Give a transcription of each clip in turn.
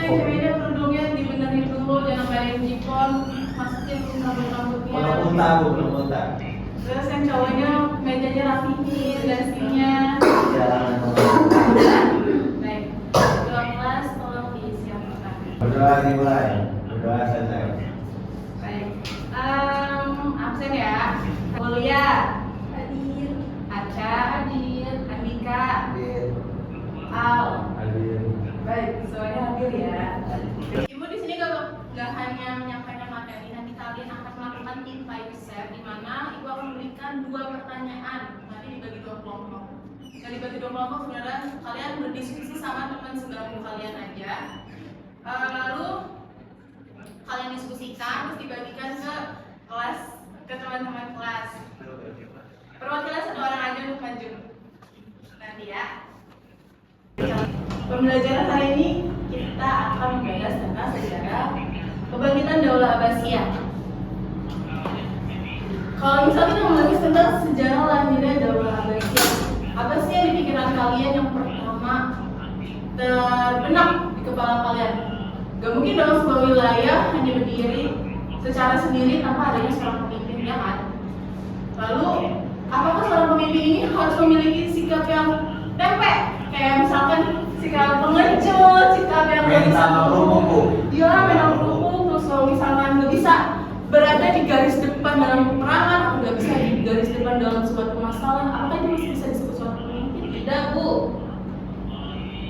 yang ceweknya kerudungnya dibenerin dulu, jangan kayak jipon, masukin rambut-rambutnya. Belum unta. Terus yang cowoknya mejanya rapihin, dasinya. Jangan. Baik, ketua kelas tolong disiapkan. Berdoa dimulai. Berdoa selesai. Baik, absen ya. Mulia, Hadir. Aca, Hadir. Andika, Hadir. Al. Hadir. Baik, semuanya hadir ya. Ibu di sini nggak hanya menyampaikan materi, nanti kalian akan melakukan team five set, di mana ibu akan memberikan 2 pertanyaan, nanti dibagi 2 kelompok. Dan dibagi 2 kelompok sebenarnya kalian berdiskusi sama teman sebangku kalian aja. Lalu kalian diskusikan, terus dibagikan ke kelas, ke teman-teman kelas. Perwakilan 1 orang aja untuk maju. Nanti ya. Pembelajaran hari ini kita akan membahas tentang sejarah kebangkitan Daulah Abbasiyah. Kalau misalnya kita membahas tentang sejarah lahirnya Daulah Abbasiyah, apa sih yang di pikiran kalian yang pertama terbenak di kepala kalian? Gak mungkin dalam sebuah wilayah hanya berdiri secara sendiri tanpa adanya seorang pemimpin, ya kan? Lalu, apakah seorang pemimpin ini harus memiliki sikap yang tempe? Kayak misalkan sikap pengecut, sikap yang gak bisa menang kerupuk, terus kalau misalkan gak bisa berada di garis depan dalam peperangan, atau gak bisa di garis depan dalam suatu masalah, apakah itu masih bisa disebut seorang pemimpin? Tidak, Bu.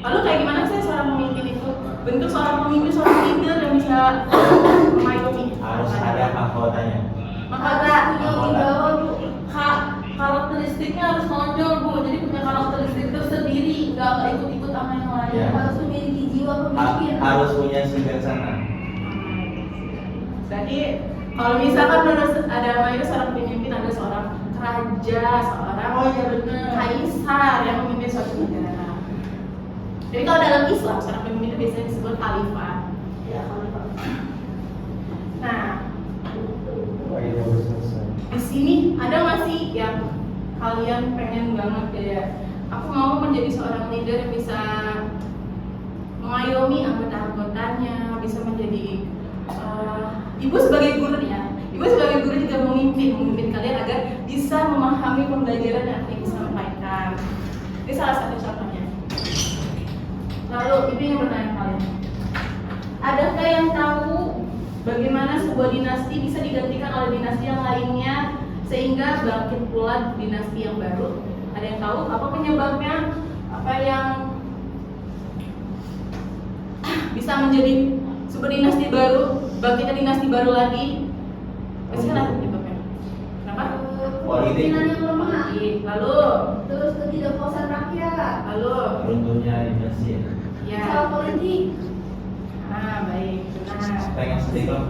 Lalu kayak gimana sih seorang pemimpin itu? Bentuk seorang pemimpin, seorang leader yang bisa mengayomi. Harus ada mahkotanya. Mahkota. Karakteristiknya harus menonjol, Bu. Jadi punya karakteristik tersendiri, nggak ikut-ikut sama yang lain. Ya. Harus memiliki jiwa pemimpin. Harus punya singgasana. Jadi kalau misalkan menurut agama itu seorang pemimpin ada seorang raja, seorang kaisar yang memimpin suatu negara. Jadi kalau dalam Islam seorang pemimpin itu biasanya disebut khalifah. Ya, khalifah. Nah, di sini ada masih yang kalian pengen banget kayak aku mau menjadi seorang leader yang bisa mengayomi anggota-anggotanya, bisa menjadi ibu sebagai guru ya. Ibu sebagai guru juga memimpin kalian agar bisa memahami pembelajaran yang akan disampaikan. Ini salah satu contohnya. Lalu ibu yang bertanya kalian, adakah yang tahu bagaimana sebuah dinasti bisa digantikan oleh dinasti yang lainnya sehingga bangkit pula dinasti yang baru? Ada yang tahu apa penyebabnya? Apa yang bisa menjadi sebuah dinasti baru, bangkitnya dinasti baru lagi? Pasti kan ada penyebabnya. Kenapa? Kepemimpinan yang lemah. Lalu Terus ketidakpuasan rakyat. lalu Runtuhnya dinasti. ya. Salah politik. Ah, baik. Benar. Pengen steak-om.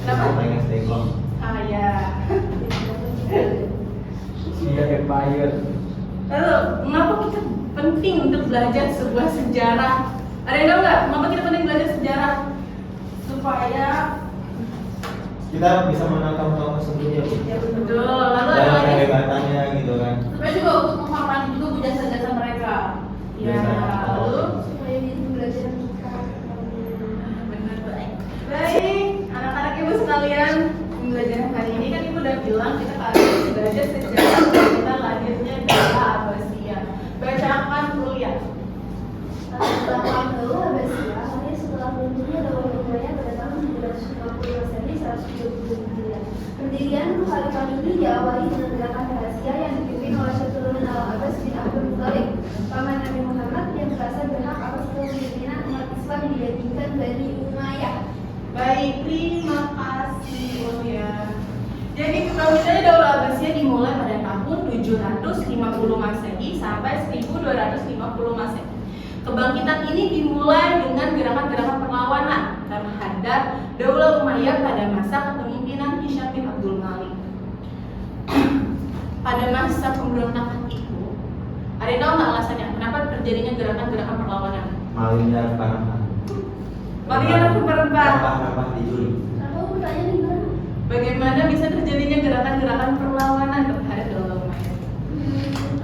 Kenapa? Pengen steak-om. Ah, ya. Iya, empire. Lalu, mengapa kita penting untuk belajar sebuah sejarah? Ada yang tahu nggak? Mengapa kita penting belajar sejarah? Supaya Kita bisa menangkap tokoh sebelumnya, Bu. ya betul. Lalu ada Dalam lagi. kehebatannya gitu kan. Supaya juga untuk menghormati juga jasa-jasa mereka. Ya, lalu Supaya bisa belajar kita. benar baik. Baik, anak-anak ibu sekalian, pembelajaran hari ini kan ibu udah bilang kita harus belajar sejarah kita lahirnya Daulah Abbasiyah. Bacakan dulu ya. Tentang Daulah Abbasiyah, hanya setelah runtuhnya Daulah Umayyah pada tahun 750 Masehi 130 Hijriah. Pendirian khalifah ini diawali dengan gerakan rahasia yang dipimpin oleh keturunan Al-Abbas bin Abdul Muthalib, paman Nabi Muhammad yang merasa berhak atas kepemimpinan umat Islam dibandingkan Bani Umayyah. Baik, terima kasih ya. Jadi kebangkitan Daulah Abbasiyah dimulai pada tahun 750 Masehi sampai 1250 Masehi. Kebangkitan ini dimulai dengan gerakan-gerakan perlawanan terhadap Daulah Umayyah pada masa kepemimpinan Hisham bin Abdul Malik. Pada masa pemberontakan itu, ada yang tahu nggak alasannya? Kenapa terjadinya gerakan-gerakan perlawanan? Malingnya rempah-rempah. Malingnya rempah-rempah. Rempah-rempah dicuri. Aku bertanya di mana? Bagaimana bisa terjadinya gerakan-gerakan perlawanan terhadap Daulah Umayyah?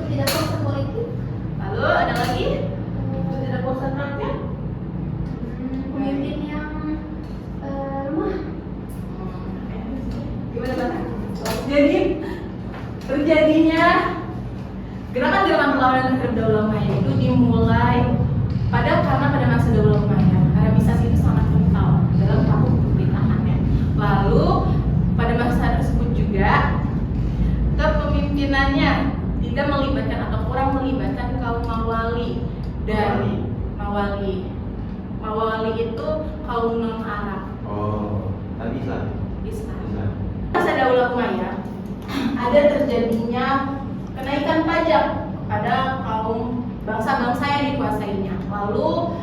Ketidakpuasan politik. Lalu ada lagi? Ketidakpuasan rakyat. Pemimpin perlawanan terhadap Daulah Umayyah itu dimulai karena pada masa Daulah Umayyah Arabisasi itu sangat kental dalam tahun pemerintahannya. Lalu pada masa tersebut juga kepemimpinannya tidak melibatkan atau kurang melibatkan kaum Mawali dan Mawali itu kaum non Arab. Oh, tapi Islam. Masa Daulah Umayyah ada terjadinya kenaikan pajak pada kaum bangsa-bangsa yang dikuasainya. Lalu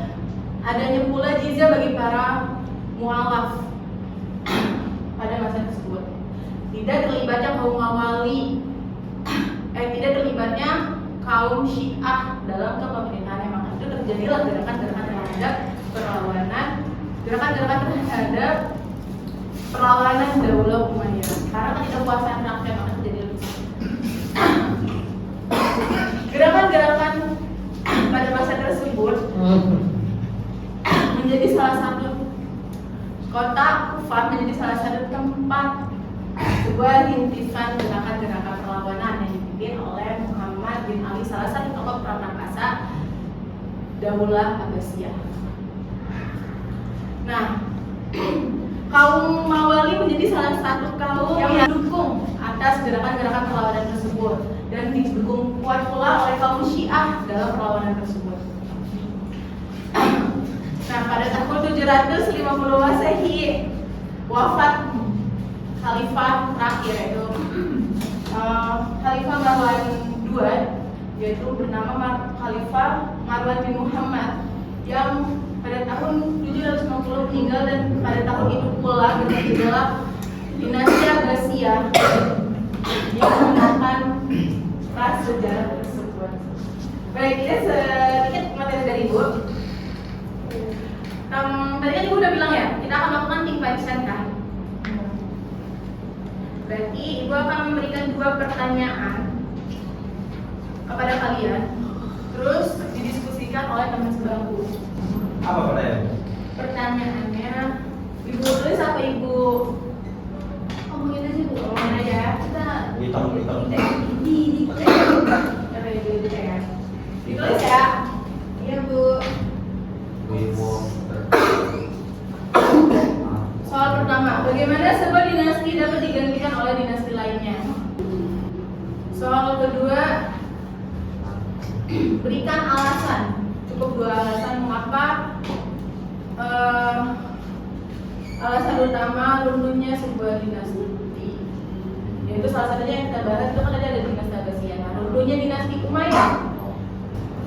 adanya pula jizya bagi para mualaf pada masa tersebut. Tidak terlibatnya kaum Mawali, tidak terlibatnya kaum Syiah dalam kepemerintahan. Maka itu terjadilah gerakan-gerakan terhadap perlawanan Daulah Umayyah karena ketidakpuasan rakyat maka terjadi gerakan-gerakan pada masa tersebut menjadi salah satu kota Kufah menjadi salah satu tempat sebuah rintisan gerakan-gerakan perlawanan yang dipimpin oleh Muhammad bin Ali, salah satu tokoh pramangkasa Daulah Abbasiyah. Nah, kaum Mawali menjadi salah satu kaum yang mendukung atas gerakan-gerakan perlawanan tersebut dan didukung kuat pula oleh kaum Syiah dalam perlawanan tersebut. Nah, pada tahun 750 Masehi wafat Khalifah terakhir yaitu Khalifah Marwan II, yaitu bernama Khalifah Marwan bin Muhammad yang pada tahun 750 meninggal, dan pada tahun itu pula adalah dinasti Abbasiyah yang menggunakan prasejarah tersebut. Baik, ini sedikit materi dari Ibu. Tadi kan Ibu udah bilang ya, kita akan melakukan think question kan? Berarti Ibu akan memberikan 2 pertanyaan kepada kalian, terus didiskusikan oleh teman sebangku. Apa pertanyaan? Pertanyaannya, Ibu tulis apa Ibu? Ngomongin aja Bu. Ngomongin aja. Kita Hitam. di Ditulis ya. Iya Bu. Soal pertama, bagaimana sebuah dinasti dapat digantikan oleh dinasti lainnya? Soal kedua, berikan alasan, cukup 2 alasan mengapa alasan utama runtuhnya sebuah dinasti. Yaitu salah satunya yang kita bahas itu kan tadi ada dinasti Abbasiyah. Nah, runtuhnya dinasti Umayyah.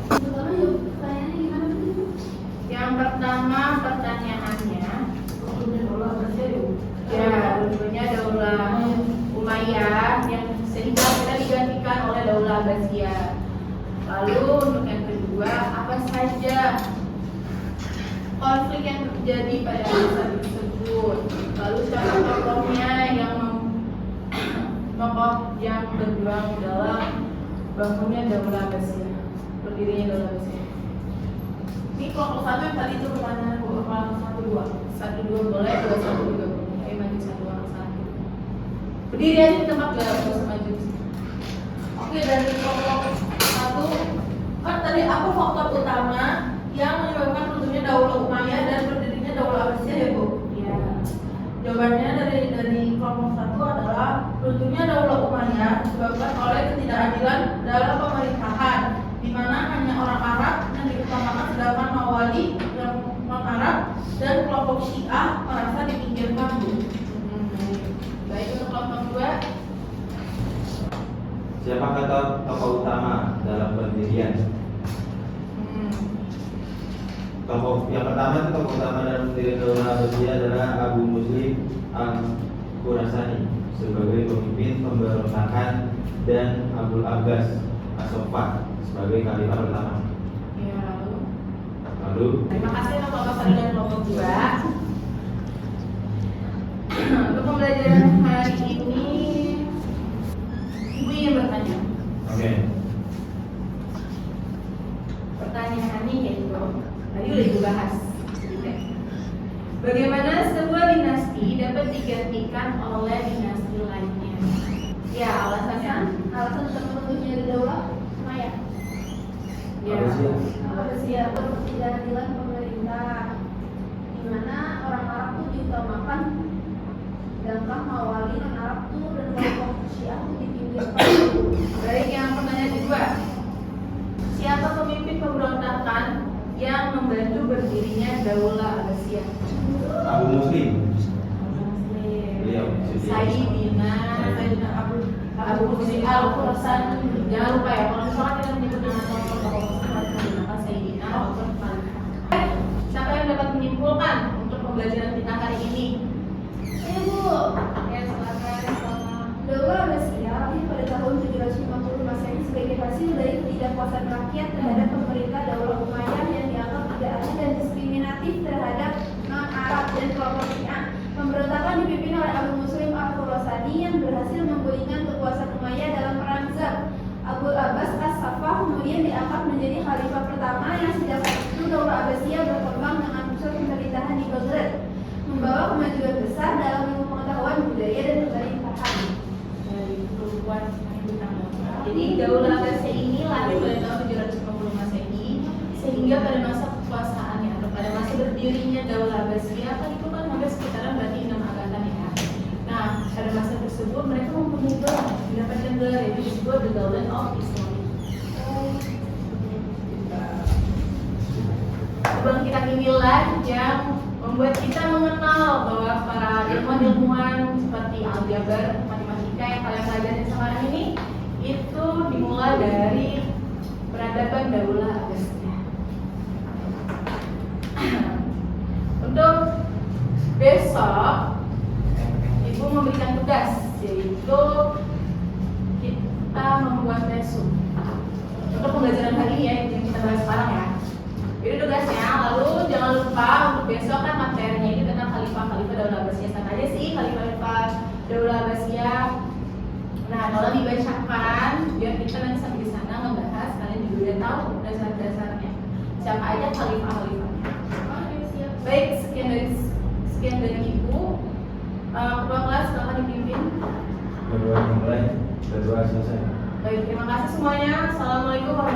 Pertama yuk, pertanyaannya gimana Bu? Yang pertama pertanyaannya, runtuhnya Daulah Umayyah yang sehingga kita digantikan oleh Daulah Abbasiyah. Lalu untuk yang kedua, apa saja konflik yang terjadi pada masa tersebut? Lalu siapa tokohnya tokoh yang berjuang dalam bangunnya Daulah Abbasiyah, berdirinya Daulah Abbasiyah. Ini kelompok 1 yang tadi itu pertanyaan kelompok 1-2 boleh, 2-1 juga boleh. Ayo maju 1-1. Berdiri aja di tempat, gak usah maju. Oke, dari kelompok 1 kan tadi apa faktor utama yang menyebabkan runtuhnya Daulah Umayyah dan berdirinya Daulah Abbasiyah ya Bu? Iya. Jawabannya dari kelompok 1 adalah runtuhnya Daulah Umayyah disebabkan oleh ketidakadilan dalam pemerintahan, di mana hanya orang Arab yang diutamakan, sedangkan Mawali yang non-Arab dan kelompok Syiah merasa dipinggirkan Bu. Baik, untuk kelompok 2. Siapa kata tokoh utama dalam pendirian? Tokoh yang pertama itu tokoh utama dalam pendirian Daulah Abbasiyah adalah Abu Muslim Al-Khurasani sebagai pemimpin pemberontakan dan Abu Abbas As-Saffah sebagai khalifah pertama. Ya, Lalu terima kasih untuk kelompok 1 dan kelompok 2. Untuk pembelajaran hari ini, Ibu ingin bertanya. oke. Pertanyaannya yaitu, tadi udah Ibu bahas. Bagaimana sebuah dinasti dapat digantikan oleh dinasti lainnya? Ya, alasannya Alasan tertentunya di Daulah Umayyah. Ya. Abasia ketidakadilan pemerintah, di mana orang Arab tuh diutamakan, sedangkan mawali non Arab tuh dan kelompok Syiah tuh dipinggirkan. Baik, yang pertanyaan kedua. Siapa pemimpin pemberontakan yang membantu berdirinya Daulah Abbasiyah? Abu Muslim. Beliau. Sayyidina Abu Muslim Al-Khurasani. Jangan lupa ya, kalau misalkan kita menyebut nama tokoh harus menggunakan Sayyidina Al-Khurasani. Siapa yang dapat menyimpulkan untuk pembelajaran kita hari ini? Bu. Ya, silakan. Daulah Abbasiyah lahir pada tahun 750 Masehi sebagai hasil dari ketidakpuasan rakyat terhadap pemerintah Daulah Umayyah yang dianggap tidak adil dan diskriminatif terhadap non-Arab dan kelompok Syiah. Pemberontakan dipimpin oleh Abu Muslim Al-Khurasani yang berhasil menggulingkan kekuasaan Umayyah dalam perang Zab. Abu Abbas As-Saffah kemudian diangkat menjadi khalifah pertama yang sejak saat itu Daulah Abbasiyah berkembang dengan pusat pemerintahan di Baghdad, membawa kemajuan besar dalam ilmu pengetahuan, budaya, dan pemerintahan. Jadi Daulah Abbasiyah ini lahir pada tahun 750 Masehi, sehingga pada masa kekuasaannya atau pada masa berdirinya Daulah Abbasiyah kan itu kan hampir sekitaran berarti 6 abad ya. Nah, pada masa tersebut mereka mempunyai gelar, mendapatkan gelar yaitu disebut The Golden of Islam. Kebangkitan inilah yang membuat kita mengenal bahwa para ilmuwan-ilmuwan seperti aljabar, matematika yang kalian pelajari sekarang ini itu dimulai dari peradaban Daulah Abbasiyah. Untuk besok Ibu memberikan tugas, yaitu kita membuat resume untuk pembelajaran hari ini ya, yang kita bahas sekarang ya. Itu tugasnya. Lalu jangan lupa untuk besok kan materinya ini tentang khalifah-khalifah Daulah Abbasiyah. Sama aja sih khalifah Daulah Abbasiyah. Nah, kalau dibacakan biar kita nanti sampai di sana ngebahas, kalian juga udah tahu dasar-dasarnya. Siapa aja khalifah-khalifahnya. Baik, sekian dari Ibu. Ketua kelas silakan dipimpin. Kedua dimulai, kedua selesai. Baik, terima kasih semuanya. Assalamualaikum warahmatullahi wabarakatuh.